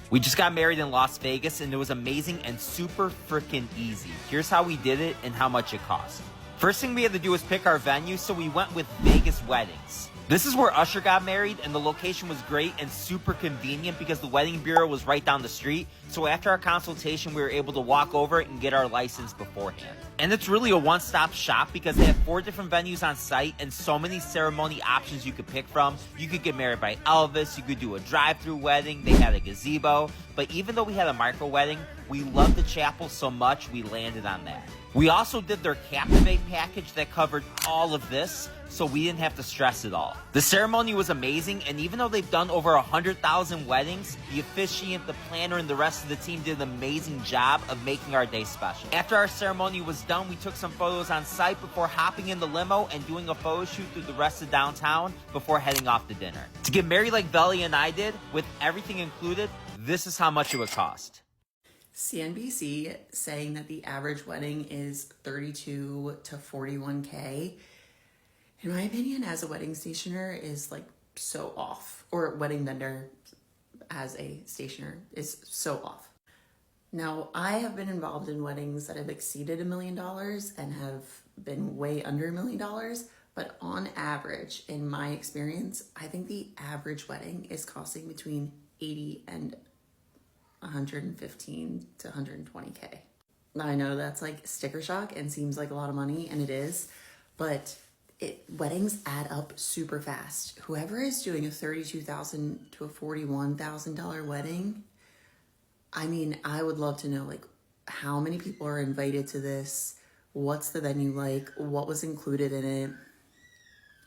We just got married in Las Vegas and it was amazing and super freaking easy. Here's how we did it and how much it cost. First thing we had to do was pick our venue, so we went with Vegas Weddings. This is where Usher got married, and the location was great and super convenient because the wedding bureau was right down the street. So after our consultation, we were able to walk over and get our license beforehand. And it's really a one-stop shop because they have 4 different venues on site and so many ceremony options you could pick from. You could get married by Elvis, you could do a drive-through wedding, they had a gazebo. But even though we had a micro wedding, we loved the chapel so much we landed on that. We also did their Captivate package that covered all of this, so we didn't have to stress it all. The ceremony was amazing, and even though they've done over 100,000 weddings, the officiant, the planner, and the rest of the team did an amazing job of making our day special. After our ceremony was done, we took some photos on site before hopping in the limo and doing a photo shoot through the rest of downtown before heading off to dinner. To get married like Velly and I did, with everything included, this is how much it would cost. CNBC saying that the average wedding is 32 to 41K. In my opinion, as a wedding stationer, is like so off. Or wedding vendor as a stationer is so off. Now, I have been involved in weddings that have exceeded $1 million and have been way under $1 million. But on average, in my experience, I think the average wedding is costing between 80 and 115 to 120K. I know that's like sticker shock and seems like a lot of money, and it is, but weddings add up super fast. Whoever is doing a $32,000 to a $41,000 wedding, I mean, I would love to know like how many people are invited to this, what's the venue like, what was included in it.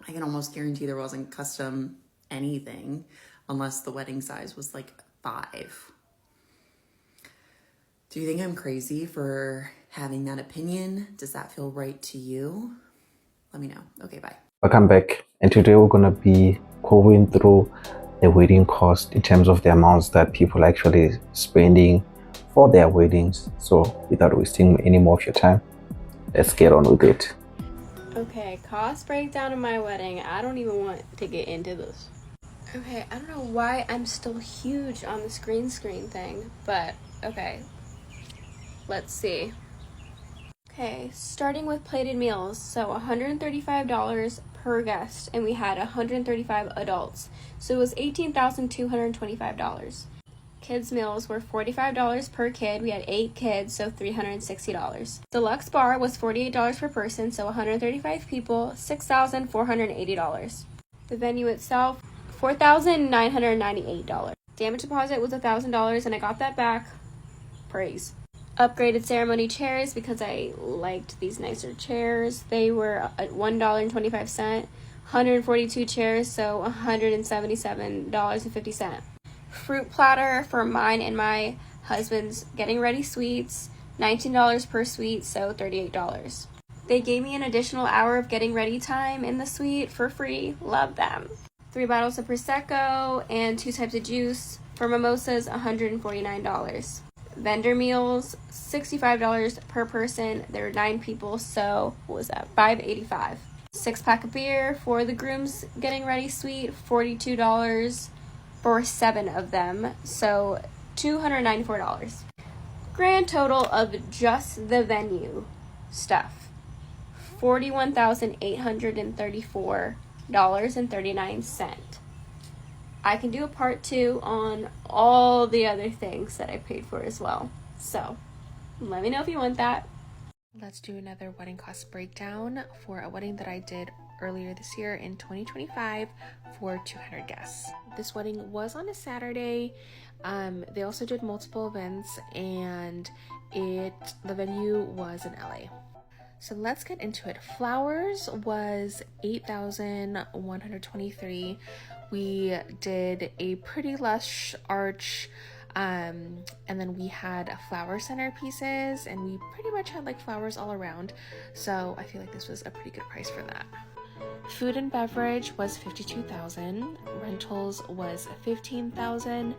I can almost guarantee there wasn't custom anything unless the wedding size was like 5. Do you think I'm crazy for having that opinion? Does that feel right to you? Let me know. Okay, bye. Welcome back. And today we're going to be going through the wedding cost in terms of the amounts that people are actually spending for their weddings. So without wasting any more of your time, let's get on with it. Okay, cost breakdown of my wedding. I don't even want to get into this. Okay, I don't know why I'm still huge on the screen thing, but okay. Let's see. Okay, starting with plated meals. So $135 per guest, and we had 135 adults. So it was $18,225. Kids meals were $45 per kid. We had 8 kids, so $360. Deluxe bar was $48 per person, so 135 people, $6,480. The venue itself, $4,998. Damage deposit was $1,000, and I got that back. Praise. Upgraded ceremony chairs because I liked these nicer chairs. They were at $1.25. 142 chairs, so $177.50. Fruit platter for mine and my husband's getting ready suites, $19 per suite, so $38. They gave me an additional hour of getting ready time in the suite for free. Love them. 3 bottles of Prosecco and 2 types of juice. For mimosas, $149. Vendor meals, $65 per person. There were 9 people, so what was that? $585. 6-pack of beer for the groom's getting ready suite, $42 for 7 of them, so $294. Grand total of just the venue stuff, $41,834.39. I can do a part 2 on all the other things that I paid for as well. So let me know if you want that. Let's do another wedding cost breakdown for a wedding that I did earlier this year in 2025 for 200 guests. This wedding was on a Saturday. They also did multiple events, and the venue was in LA. So let's get into it. Flowers was $8,123. We did a pretty lush arch, and then we had flower centerpieces, and we pretty much had like flowers all around. So I feel like this was a pretty good price for that. Food and beverage was $52,000. Rentals was $15,000.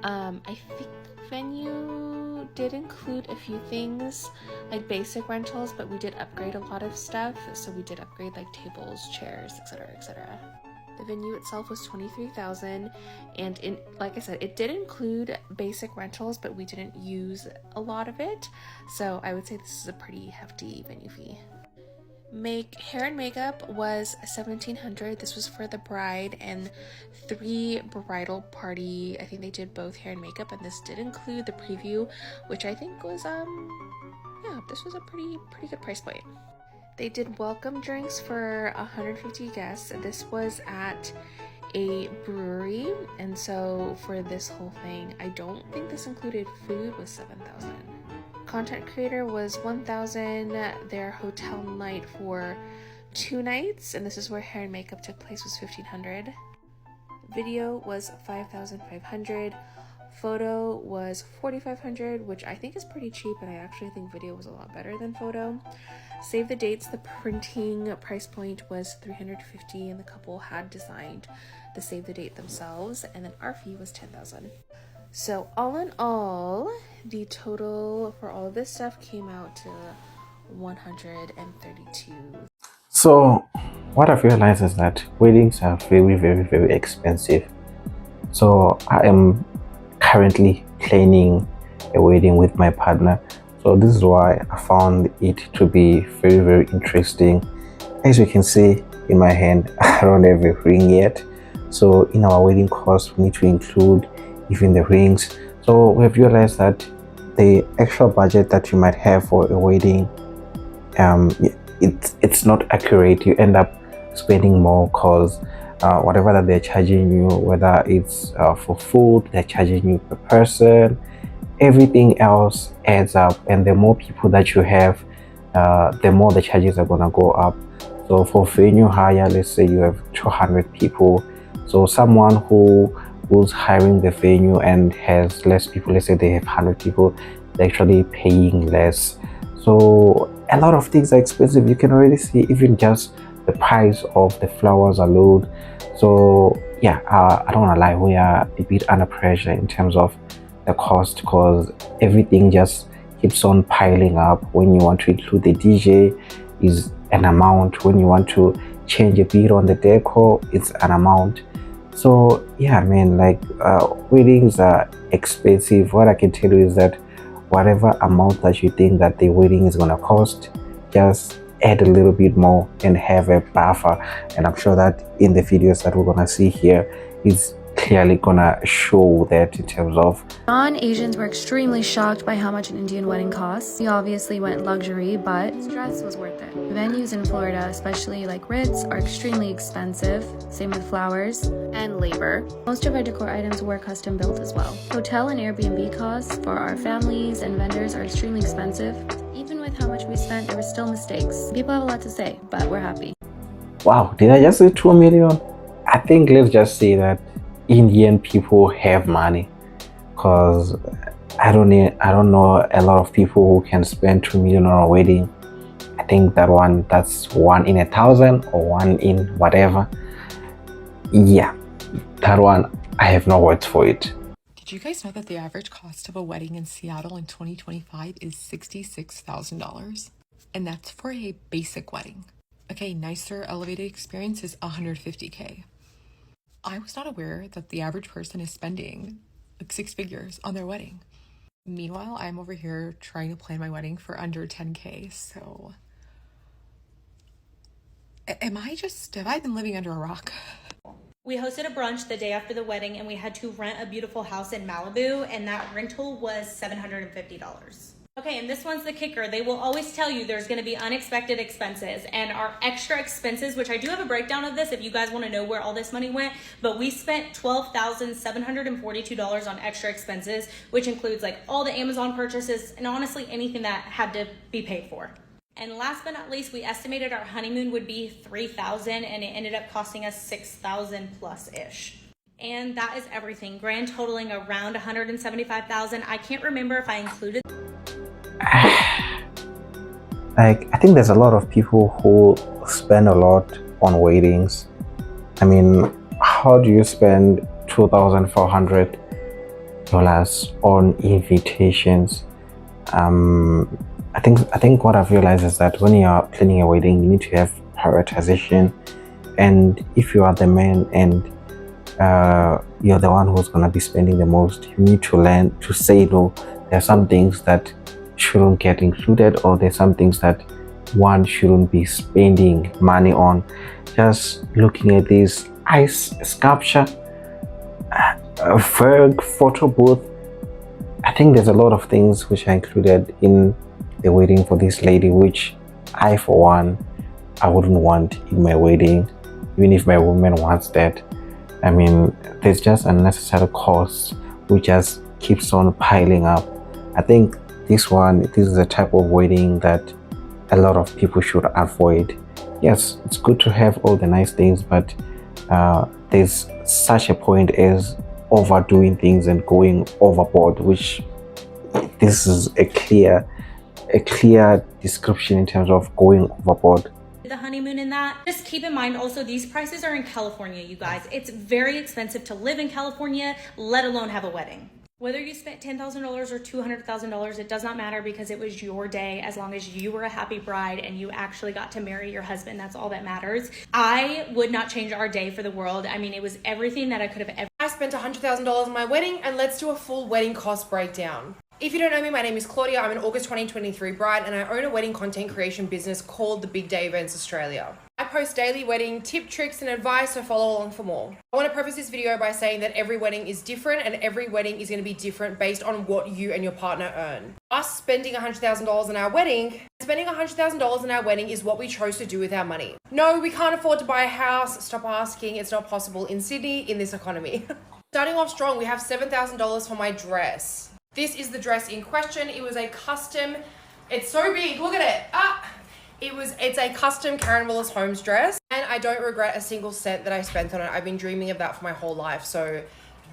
I think the venue did include a few things like basic rentals, but we did upgrade a lot of stuff. So we did upgrade like tables, chairs, etc., etc. The venue itself was $23,000, and like I said, it did include basic rentals, but we didn't use a lot of it, so I would say this is a pretty hefty venue fee. Hair and makeup was $1,700. This was for the bride and 3 bridal party. I think they did both hair and makeup, and this did include the preview, which I think was yeah, this was a pretty good price point. They did welcome drinks for 150 guests. This was at a brewery, and so for this whole thing, I don't think this included food, was $7,000. Content creator was $1,000. Their hotel night for 2 nights, and this is where hair and makeup took place, was $1,500. Video was $5,500. Photo was $4,500, which I think is pretty cheap, and I actually think video was a lot better than photo. Save the dates, the printing price point was $350, and the couple had designed the save the date themselves, and then our fee was $10,000. So all in all, the total for all of this stuff came out to $132. So what I've realized is that weddings are very expensive. So I am currently planning a wedding with my partner. So this is why I found it to be very interesting. As you can see in my hand, I don't have a ring yet. So in our wedding cost, we need to include even the rings. So we have realized that the extra budget that you might have for a wedding, it's not accurate. You end up spending more because whatever that they're charging you, whether it's for food, they're charging you per person, everything else adds up, and the more people that you have, the more the charges are gonna go up. So for venue hire, let's say you have 200 people, so someone who's hiring the venue and has less people, let's say they have 100 people, they're actually paying less. So a lot of things are expensive. You can already see even just the price of the flowers alone. So yeah, I don't wanna lie, we are a bit under pressure in terms of the cost, because everything just keeps on piling up. When you want to include the DJ is an amount, when you want to change a bit on the decor, it's an amount. So yeah, man, like weddings are expensive. What I can tell you is that whatever amount that you think that the wedding is gonna cost, just add a little bit more and have a buffer. And I'm sure that in the videos that we're gonna see here, it's clearly gonna show that in terms of non-Asians were extremely shocked by how much an Indian wedding costs. We obviously went luxury, but the dress was worth it. Venues in Florida, especially like Ritz, are extremely expensive. Same with flowers and labor. Most of our decor items were custom built as well. Hotel and Airbnb costs for our families and vendors are extremely expensive. Even with how much we spent, there were still mistakes. People have a lot to say, but we're happy. Wow, did I just say 2 million? I think let's just say that Indian people have money, because I don't know a lot of people who can spend 2 million on a wedding. I think that's 1 in 1,000 or 1 in whatever. Yeah, that one, I have no words for it. Did you guys know that the average cost of a wedding in Seattle in 2025 is $66,000? And that's for a basic wedding. Okay, nicer elevated experience is $150K. I was not aware that the average person is spending like 6 figures on their wedding. Meanwhile, I'm over here trying to plan my wedding for under 10K, so have I been living under a rock? We hosted a brunch the day after the wedding, and we had to rent a beautiful house in Malibu, and that rental was $750. Okay, and this one's the kicker. They will always tell you there's gonna be unexpected expenses, and our extra expenses, which I do have a breakdown of this if you guys wanna know where all this money went, but we spent $12,742 on extra expenses, which includes like all the Amazon purchases and honestly anything that had to be paid for. And last but not least, we estimated our honeymoon would be $3,000, and it ended up costing us $6,000 plus-ish. And that is everything, grand totaling around $175,000. I can't remember if I included like, I think there's a lot of people who spend a lot on weddings. I mean, how do you spend $2,400 on invitations? I think what I've realized is that when you are planning a wedding, you need to have prioritization, And if you are the man and you're the one who's going to be spending the most, you need to learn to say no. There are some things that shouldn't get included, or there's some things that one shouldn't be spending money on. Just looking at this ice sculpture, a Ferg photo booth, I think there's a lot of things which are included in the wedding for this lady, which I, for one, I wouldn't want in my wedding, even if my woman wants that. I mean, there's just unnecessary costs which just keeps on piling up. I think this is a type of wedding that a lot of people should avoid. Yes, it's good to have all the nice things, but there's such a point as overdoing things and going overboard, which this is a clear description in terms of going overboard. The honeymoon in that. Just keep in mind also, these prices are in California, you guys. It's very expensive to live in California, let alone have a wedding. Whether you spent $10,000 or $200,000, it does not matter, because it was your day. As long as you were a happy bride and you actually got to marry your husband, that's all that matters. I would not change our day for the world. I mean, it was everything that I could have ever. I spent $100,000 on my wedding, and let's do a full wedding cost breakdown. If you don't know me, my name is Claudia. I'm an August 2023 bride, and I own a wedding content creation business called The Big Day Events Australia. I post daily wedding tip, tricks, and advice, so follow along for more. I want to preface this video by saying that every wedding is different, and every wedding is going to be different based on what you and your partner earn. Us spending $100,000 on our wedding, is what we chose to do with our money. No, we can't afford to buy a house. Stop asking. It's not possible in Sydney in this economy. Starting off strong, we have $7,000 for my dress. This is the dress in question. It was a custom, it's so big, look at it. It's a custom Karen Willis Holmes dress, and I don't regret a single cent that I spent on it. I've been dreaming of that for my whole life, so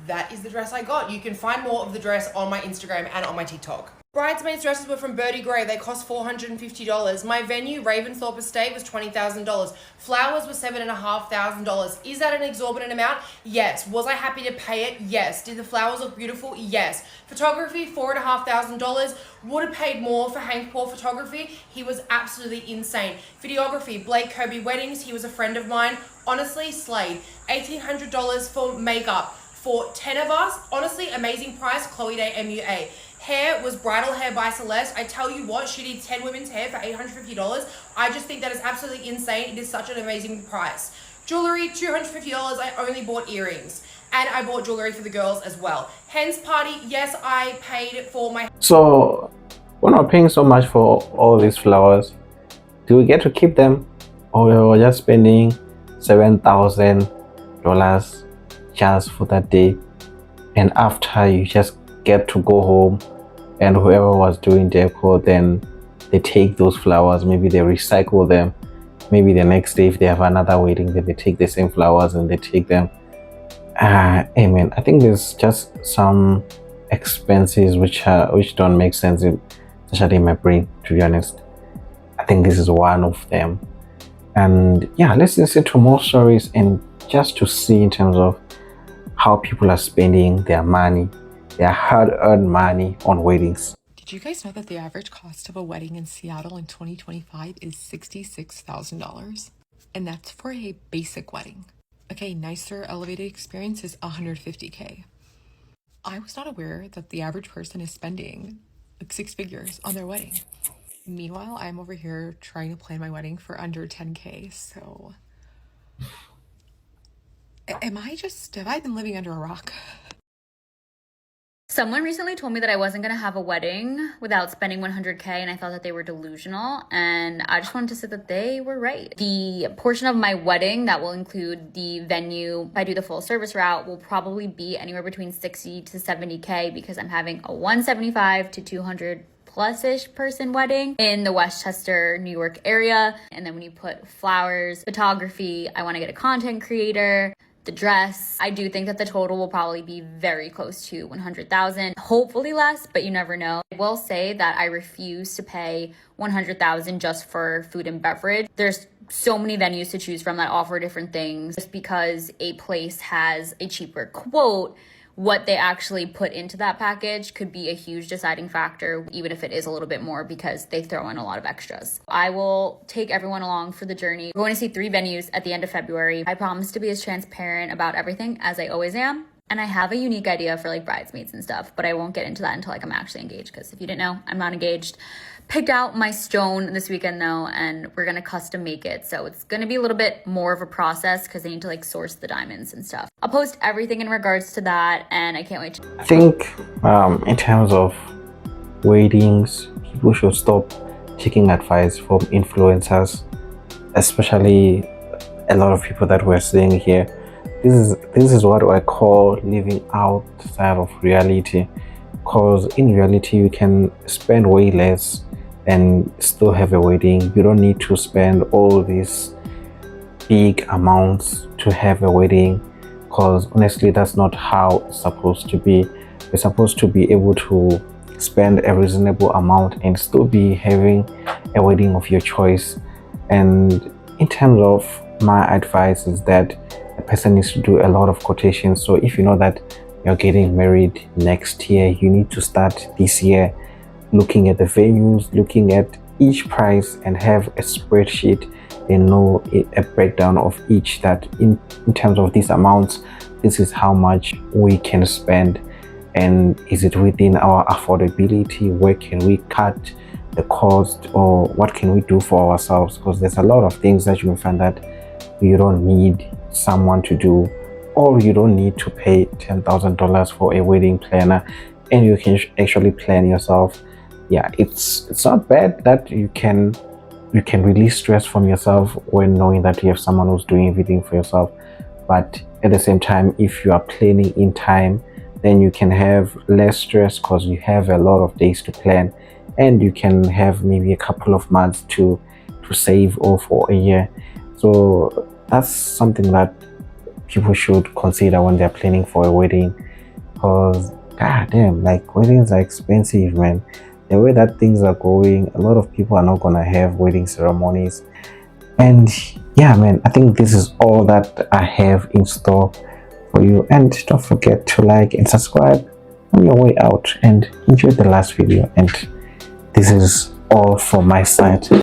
that is the dress I got. You can find more of the dress on my Instagram and on my TikTok. Bridesmaids dresses were from Birdie Gray. They cost $450. My venue, Ravensthorpe Estate, was $20,000. Flowers were $7,500. Is that an exorbitant amount? Yes. Was I happy to pay it? Yes. Did the flowers look beautiful? Yes. Photography, $4,500. Would have paid more for Hank Paul photography. He was absolutely insane. Videography, Blake Kirby Weddings. He was a friend of mine. Honestly, slayed. $1,800 for makeup for 10 of us. Honestly, amazing price. Chloe Day MUA. Hair was Bridal Hair by Celeste. I tell you what, she did 10 women's hair for $850. I just think that is absolutely insane. It is such an amazing price. Jewelry, $250. I only bought earrings. And I bought jewelry for the girls as well. Hens party, yes, I paid for my... So, we're not paying so much for all these flowers. Do we get to keep them? Or we're just spending $7,000 just for that day? And after, you just get to go home, and whoever was doing decor, then they take those flowers, maybe they recycle them, maybe the next day if they have another wedding, then they take the same flowers and they take them. Amen. I think there's just some expenses which don't make sense, especially in my brain, to be honest. I think this is one of them. And yeah, let's listen to more stories, and just to see in terms of how people are spending their money, their hard-earned money, on weddings. Did you guys know that the average cost of a wedding in Seattle in 2025 is $66,000? And that's for a basic wedding. Okay, nicer elevated experience is $150K. I was not aware that the average person is spending like 6 figures on their wedding. Meanwhile, I'm over here trying to plan my wedding for under 10K, so... have I been living under a rock? Someone recently told me that I wasn't going to have a wedding without spending $100K, and I thought that they were delusional, and I just wanted to say that they were right. The portion of my wedding that will include the venue, if I do the full service route, will probably be anywhere between 60 to 70K, because I'm having a 175 to 200 plus-ish person wedding in the Westchester, New York area. And then when you put flowers, photography, I want to get a content creator, the dress, I do think that the total will probably be very close to 100,000, hopefully less, but you never know. I will say that I refuse to pay 100,000 just for food and beverage. There's so many venues to choose from that offer different things. Just because a place has a cheaper quote, what they actually put into that package could be a huge deciding factor, even if it is a little bit more, because they throw in a lot of extras. I will take everyone along for the journey. We're going to see 3 venues at the end of February. I promise to be as transparent about everything as I always am. And I have a unique idea for like bridesmaids and stuff, but I won't get into that until like I'm actually engaged, because if you didn't know, I'm not engaged. Picked out my stone this weekend though, and we're gonna custom make it. So it's gonna be a little bit more of a process because I need to like source the diamonds and stuff. I'll post everything in regards to that, and I can't wait to. I think in terms of weddings, people should stop taking advice from influencers, especially a lot of people that we're seeing here. This is what I call living outside of reality, because in reality you can spend way less and still have a wedding. You don't need to spend all these big amounts to have a wedding, because honestly that's not how it's supposed to be. You're supposed to be able to spend a reasonable amount and still be having a wedding of your choice. And in terms of my advice is that a person needs to do a lot of quotations. So if you know that you're getting married next year, you need to start this year looking at the venues, looking at each price, and have a spreadsheet and know a breakdown of each, that in terms of these amounts, this is how much we can spend, and is it within our affordability? Where can we cut the cost, or what can we do for ourselves? Because there's a lot of things that you will find that you don't need someone to do, or you don't need to pay $10,000 for a wedding planner, and you can actually plan yourself. Yeah, it's not bad that you can release stress from yourself when knowing that you have someone who's doing everything for yourself. But at the same time, if you are planning in time, then you can have less stress because you have a lot of days to plan, and you can have maybe a couple of months to save, or for a year. So that's something that people should consider when they're planning for a wedding, because god damn, like weddings are expensive, man. The way that things are going, a lot of people are not gonna have wedding ceremonies. And yeah, man, I think this is all that I have in store for you. And don't forget to like and subscribe on your way out, and enjoy the last video. And this is all from my side.